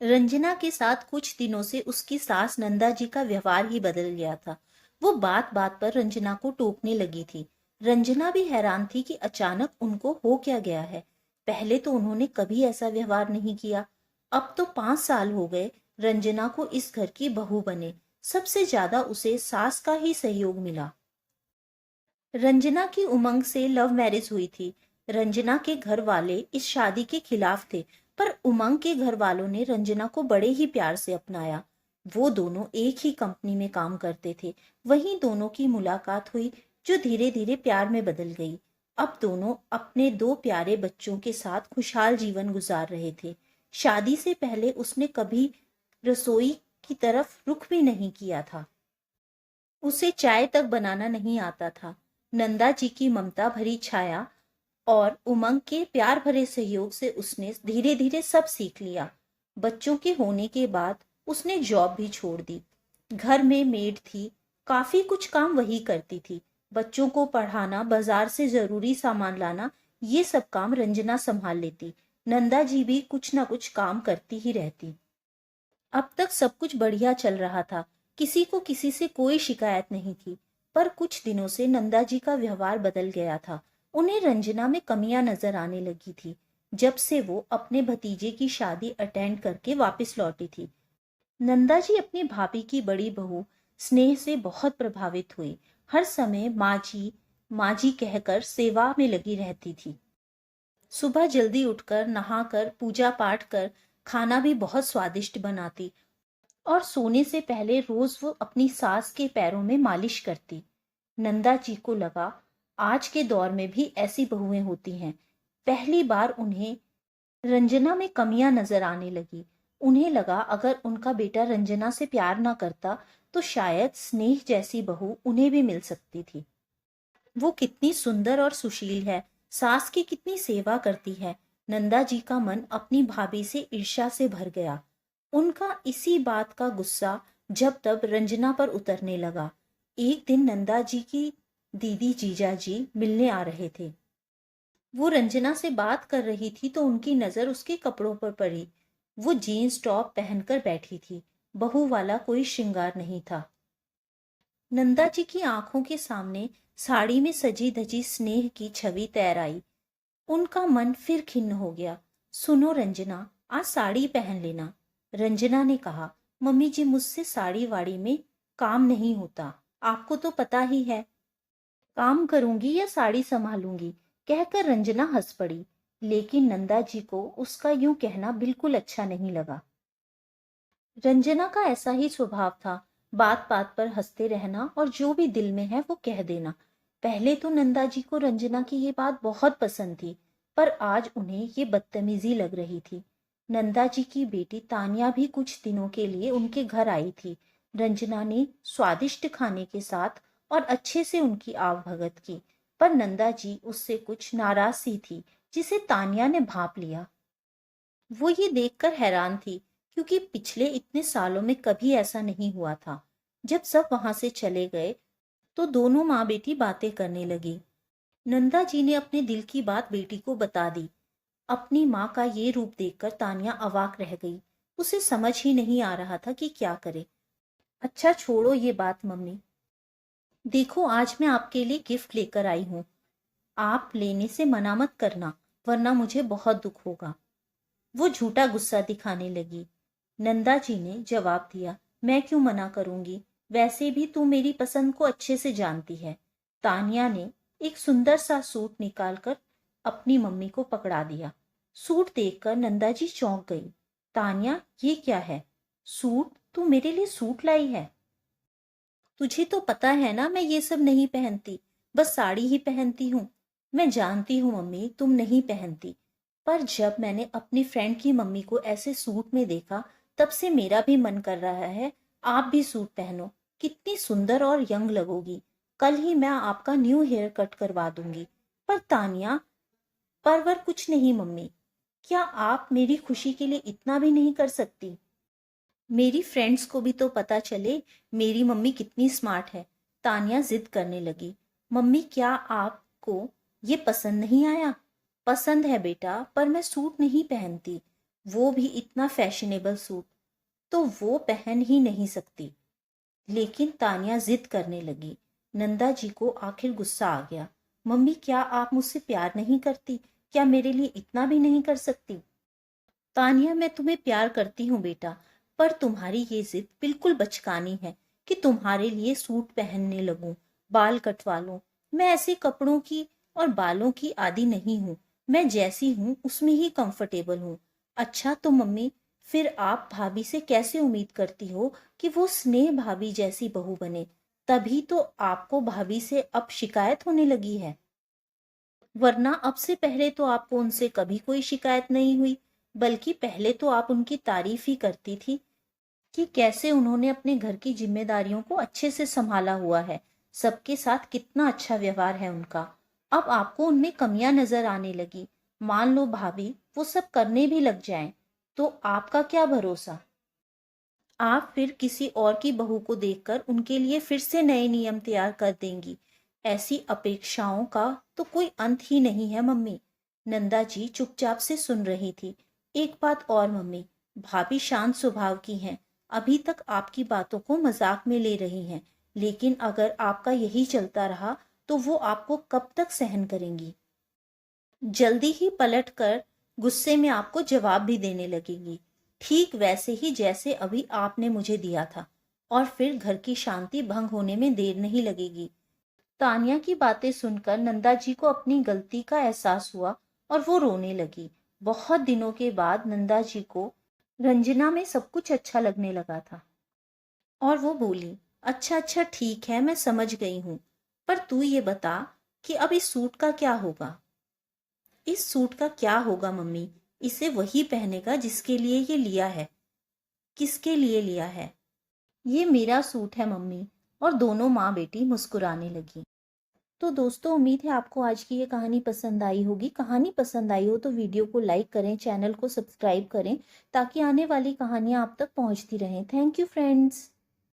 रंजना के साथ कुछ दिनों से उसकी सास नंदा जी का व्यवहार ही बदल गया था। वो बात बात पर रंजना को टोकने लगी थी। रंजना भी हैरान थी कि अचानक उनको हो क्या गया है। पहले तो उन्होंने कभी ऐसा व्यवहार नहीं किया। अब तो 5 साल हो गए रंजना को इस घर की बहू बने। सबसे ज्यादा उसे सास का ही सहयोग मिला। रंजना की उमंग से लव मैरिज हुई थी। रंजना के घर वाले इस शादी के खिलाफ थे, पर उमंग के घर वालों ने रंजना को बड़े ही प्यार से अपनाया। वो दोनों एक ही कंपनी में काम करते थे। वहीं दोनों की मुलाकात हुई, जो धीरे धीरे प्यार में बदल गई। अब दोनों अपने 2 प्यारे बच्चों के साथ खुशहाल जीवन गुजार रहे थे। शादी से पहले उसने कभी रसोई की तरफ रुख भी नहीं किया था। उसे चाय तक बनाना नहीं आता था। नंदा जी की ममता भरी छाया और उमंग के प्यार भरे सहयोग से उसने धीरे धीरे सब सीख लिया। बच्चों के होने के बाद उसने जॉब भी छोड़ दी। घर में मेड थी, काफी कुछ काम वही करती थी। बच्चों को पढ़ाना, बाजार से जरूरी सामान लाना, ये सब काम रंजना संभाल लेती। नंदा जी भी कुछ ना कुछ काम करती ही रहती। अब तक सब कुछ बढ़िया चल रहा था। किसी को किसी से कोई शिकायत नहीं थी। पर कुछ दिनों से नंदा जी का व्यवहार बदल गया था। उन्हें रंजना में कमियां नजर आने लगी थी। जब से वो अपने भतीजे की शादी अटेंड करके वापस लौटी थी, नंदा जी अपनी भाभी की बड़ी बहू स्नेह से बहुत प्रभावित हुई। हर समय माँ जी कहकर सेवा में लगी रहती थी। सुबह जल्दी उठकर नहाकर पूजा पाठ कर खाना भी बहुत स्वादिष्ट बनाती और सोने से पहले रोज वो अपनी सास के पैरों में मालिश करती। नंदा जी को लगा आज के दौर में भी ऐसी बहुएं होती हैं। पहली बार उन्हें रंजना में कमियां नजर आने लगी। उन्हें लगा अगर उनका बेटा रंजना से प्यार ना करता तो शायद स्नेह जैसी बहू उन्हें भी मिल सकती थी। वो कितनी सुंदर और सुशील है, सास की कितनी सेवा करती है। नंदा जी का मन अपनी भाभी से ईर्ष्या से भर गया। उनका इसी बात का गुस्सा जब तब रंजना पर उतरने लगा। एक दिन नंदा जी की दीदी जीजा जी मिलने आ रहे थे। वो रंजना से बात कर रही थी तो उनकी नजर उसके कपड़ों पर पड़ी। वो जीन्स टॉप पहनकर बैठी थी। बहू वाला कोई श्रृंगार नहीं था। नंदा जी की आंखों के सामने साड़ी में सजी धजी स्नेह की छवि तैर आई। उनका मन फिर खिन्न हो गया। सुनो रंजना, आज साड़ी पहन लेना। रंजना ने कहा, मम्मी जी मुझसे साड़ी वाड़ी में काम नहीं होता, आपको तो पता ही है। काम करूंगी या साड़ी संभालूंगी, कहकर रंजना हंस पड़ी। लेकिन नंदा जी को उसका यूं कहना बिल्कुल अच्छा नहीं लगा। रंजना का ऐसा ही स्वभाव था, बात बात पर हंसते रहना और जो भी दिल में है वो कह देना। पहले तो नंदा जी को रंजना की ये बात बहुत पसंद थी, पर आज उन्हें ये बदतमीजी लग रही थी। नंदा जी की बेटी तानिया भी कुछ दिनों के लिए उनके घर आई थी। रंजना ने स्वादिष्ट खाने के साथ और अच्छे से उनकी आवभगत की, पर नंदा जी उससे कुछ नाराज सी थी, जिसे तानिया ने भांप लिया। वो ये देखकर हैरान थी, क्योंकि पिछले इतने सालों में कभी ऐसा नहीं हुआ था। जब सब वहां से चले गए तो दोनों माँ बेटी बातें करने लगी। नंदा जी ने अपने दिल की बात बेटी को बता दी। अपनी माँ का ये रूप देखकर तानिया अवाक रह गई। उसे समझ ही नहीं आ रहा था कि क्या करे। अच्छा छोड़ो ये बात मम्मी, देखो आज मैं आपके लिए गिफ्ट लेकर आई हूँ। आप लेने से मना मत करना, वरना मुझे बहुत दुख होगा। वो झूठा गुस्सा दिखाने लगी। नंदा जी ने जवाब दिया, मैं क्यों मना करूंगी, वैसे भी तू मेरी पसंद को अच्छे से जानती है। तानिया ने एक सुंदर सा सूट निकालकर अपनी मम्मी को पकड़ा दिया। सूट देखकर नंदा जी चौंक गई। तानिया, ये क्या है? सूट? तू मेरे लिए सूट लाई है? तुझे तो पता है ना मैं ये सब नहीं पहनती, बस साड़ी ही पहनती हूँ। मैं जानती हूँ मम्मी तुम नहीं पहनती, पर जब मैंने अपनी फ्रेंड की मम्मी को ऐसे सूट में देखा, तब से मेरा भी मन कर रहा है आप भी सूट पहनो। कितनी सुंदर और यंग लगोगी। कल ही मैं आपका न्यू हेयर कट करवा दूंगी। पर तानिया, परवर कुछ नहीं मम्मी, क्या आप मेरी खुशी के लिए इतना भी नहीं कर सकती? मेरी फ्रेंड्स को भी तो पता चले मेरी मम्मी कितनी स्मार्ट है। तानिया जिद करने लगी। मम्मी, क्या आपको ये पसंद नहीं आया? पसंद है बेटा, पर मैं सूट नहीं पहनती। वो भी इतना फैशनेबल सूट, तो वो पहन ही नहीं सकती। लेकिन तानिया जिद करने लगी। नंदा जी को आखिर गुस्सा आ गया। मम्मी, क्या आप मुझसे प्यार नहीं करती? क्या मेरे लिए इतना भी नहीं कर सकती? तानिया, मैं तुम्हें प्यार करती हूँ बेटा, पर तुम्हारी ये जिद बिल्कुल बचकानी है कि तुम्हारे लिए सूट पहनने लगूं, बाल कटवा लूं। मैं ऐसे कपड़ों की और बालों की आदी नहीं हूँ। मैं जैसी हूँ उसमें ही कंफर्टेबल हूँ। अच्छा तो मम्मी, फिर आप भाभी से कैसे उम्मीद करती हो कि वो स्नेह भाभी जैसी बहू बने? तभी तो आपको भाभी से अब शिकायत होने लगी है, वरना अब से पहले तो आपको उनसे कभी कोई शिकायत नहीं हुई। बल्कि पहले तो आप उनकी तारीफ ही करती थी कि कैसे उन्होंने अपने घर की जिम्मेदारियों को अच्छे से संभाला हुआ है, सबके साथ कितना अच्छा व्यवहार है उनका। अब आपको उनमें कमियां नजर आने लगी। मान लो भाभी वो सब करने भी लग जाएं, तो आपका क्या भरोसा? आप फिर किसी और की बहू को देखकर उनके लिए फिर से नए नियम तैयार कर देंगी। ऐसी अपेक्षाओं का तो कोई अंत ही नहीं है मम्मी। नंदा जी चुपचाप से सुन रही थी। एक बात और मम्मी, भाभी शांत स्वभाव की हैं, अभी तक आपकी बातों को मजाक में ले रही हैं, लेकिन अगर आपका यही चलता रहा तो वो आपको कब तक सहन करेंगी? जल्दी ही पलटकर गुस्से में आपको जवाब भी देने लगेंगी, ठीक वैसे ही जैसे अभी आपने मुझे दिया था। और फिर घर की शांति भंग होने में देर नहीं लगेगी। तानिया की बातें सुनकर नंदा जी को अपनी गलती का एहसास हुआ और वो रोने लगी। बहुत दिनों के बाद नंदा जी को रंजना में सब कुछ अच्छा लगने लगा था और वो बोली, अच्छा अच्छा ठीक है, मैं समझ गई हूँ। पर तू ये बता कि अब इस सूट का क्या होगा? इस सूट का क्या होगा मम्मी? इसे वही पहनेगा जिसके लिए ये लिया है। किसके लिए लिया है? ये मेरा सूट है मम्मी। और दोनों माँ बेटी मुस्कुराने लगी। तो दोस्तों, उम्मीद है आपको आज की ये कहानी पसंद आई होगी। कहानी पसंद आई हो तो वीडियो को लाइक करें, चैनल को सब्सक्राइब करें, ताकि आने वाली कहानियाँ आप तक पहुँचती रहें। Thank you friends.